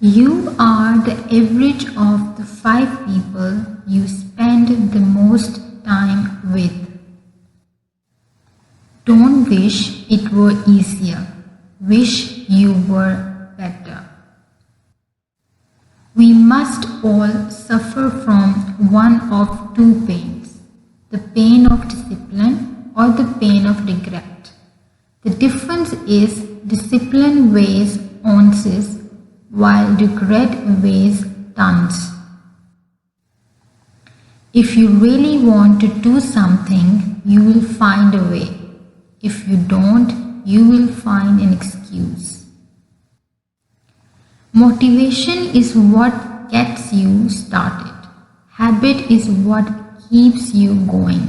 You are the average of the 5 people you spend the most time with. Don't wish it were easier. Wish you were better. We must all suffer from one of 2 pains, the pain of discipline or the pain of regret. The difference is discipline weighs ounces while regret weighs tons. If you really want to do something, you will find a way. If you don't, you will find an excuse. Motivation is what gets you started. Habit is what keeps you going.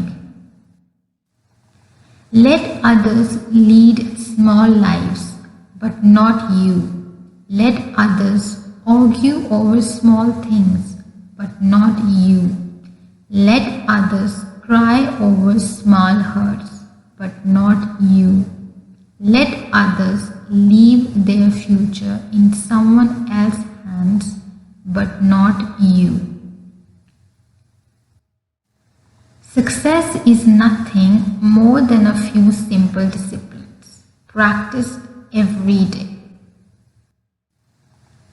Let others lead small lives, but not you. Let others argue over small things, but not you. Let others cry over small hurts, but not you. Let others leave their future in someone else's hands, but not you. Success is nothing more than a few simple disciplines, practiced every day.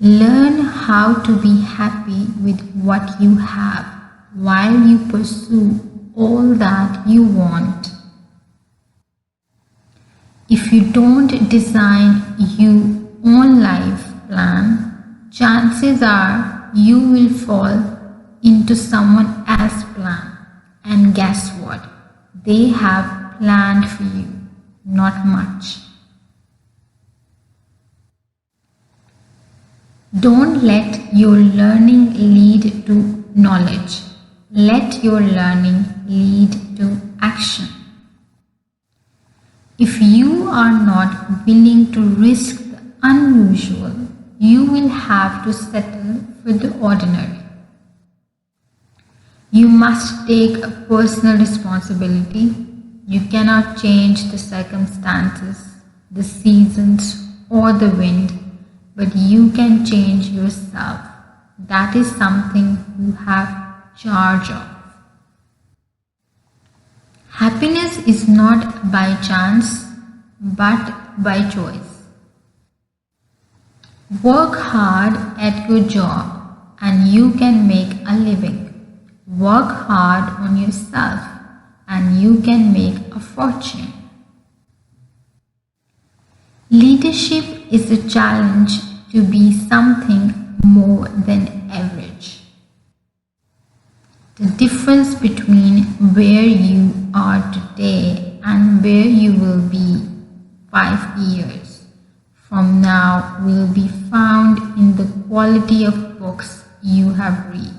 Learn how to be happy with what you have while you pursue all that you want. If you don't design your own life plan, chances are you will fall into someone else's plan. And guess what? They have planned for you, not much. Don't let your learning lead to knowledge. Let your learning lead to action. If you are not willing to risk the unusual, you will have to settle for the ordinary. You must take a personal responsibility. You cannot change the circumstances, the seasons, or the wind, but you can change yourself. That is something you have charge of. Happiness is not by chance, but by choice. Work hard at your job and you can make a living. Work hard on yourself and you can make a fortune. Leadership is a challenge to be something more than average. The difference between where you are today and where you will be 5 years from now will be found in the quality of books you have read.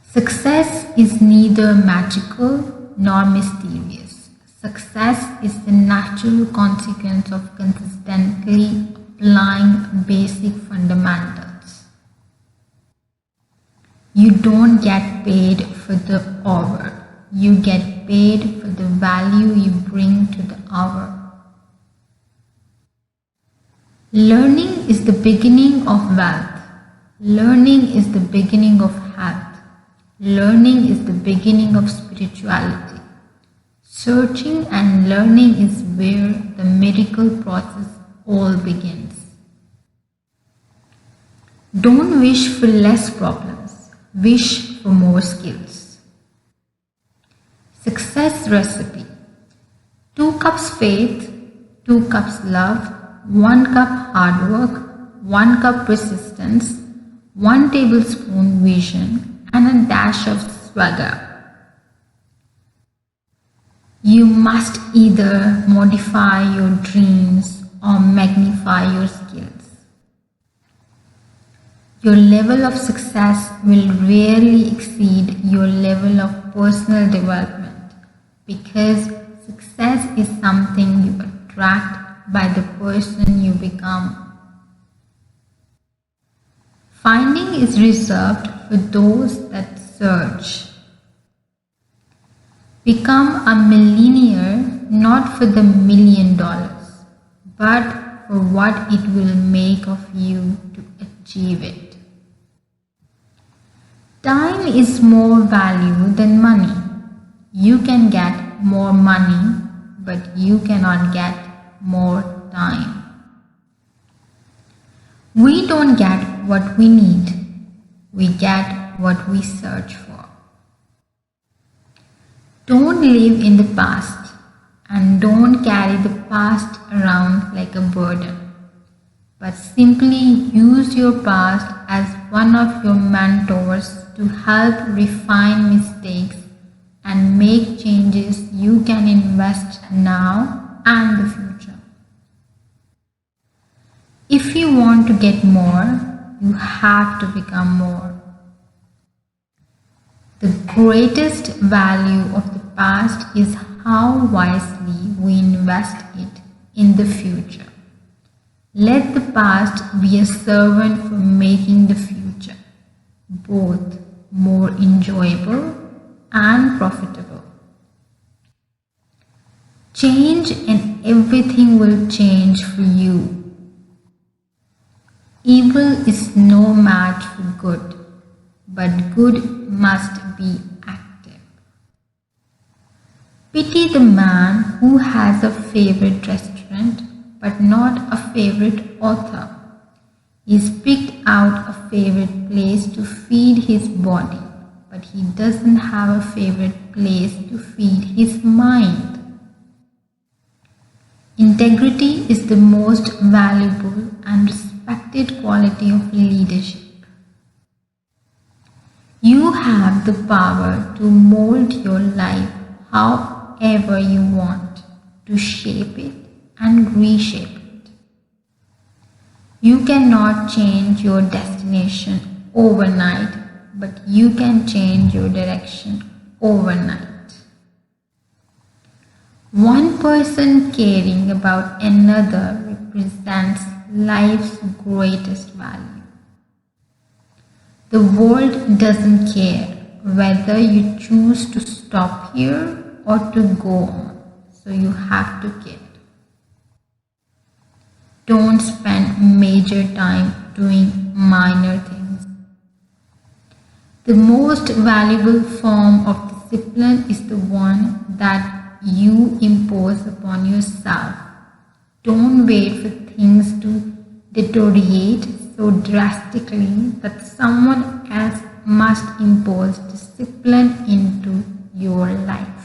Success is neither magical nor mysterious. Success is the natural consequence of consistently applying basic fundamentals. You don't get paid for the hour. You get paid for the value you bring to the hour. Learning is the beginning of wealth. Learning is the beginning of health. Learning is the beginning of spirituality. Searching and learning is where the miracle process all begins. Don't wish for less problems. Wish for more skills. Success recipe: 2 cups faith, 2 cups love, 1 cup hard work, 1 cup persistence, 1 tablespoon vision, and a dash of swagger. You must either modify your dreams or magnify your skills. Your level of success will rarely exceed your level of personal development because success is something you attract by the person you become. Finding is reserved for those that search. Become a millionaire not for the $1 million, but for what it will make of you to achieve it. Time is more value than money. You can get more money, but you cannot get more time. We don't get what we need. We get what we search for. Don't live in the past and don't carry the past around like a burden, but simply use your past as one of your mentors to help refine mistakes and make changes you can invest now and the future. If you want to get more, you have to become more. The greatest value of the past is how wisely we invest it in the future. Let the past be a servant for making the future both more enjoyable and profitable. Change and everything will change for you. Evil is no match for good, but good must be active. Pity the man who has a favorite restaurant but not a favorite author. He's picked out a favorite place to feed his body, but he doesn't have a favorite place to feed his mind. Integrity is the most valuable and respected quality of leadership. You have the power to mold your life however you want, to shape it and reshape it. You cannot change your destination overnight, but you can change your direction overnight. One person caring about another represents life's greatest value. The world doesn't care whether you choose to stop here or to go on, so you have to care. Don't spend major time doing minor things. The most valuable form of discipline is the one that you impose upon yourself. Don't wait for things to deteriorate so drastically that someone else must impose discipline into your life.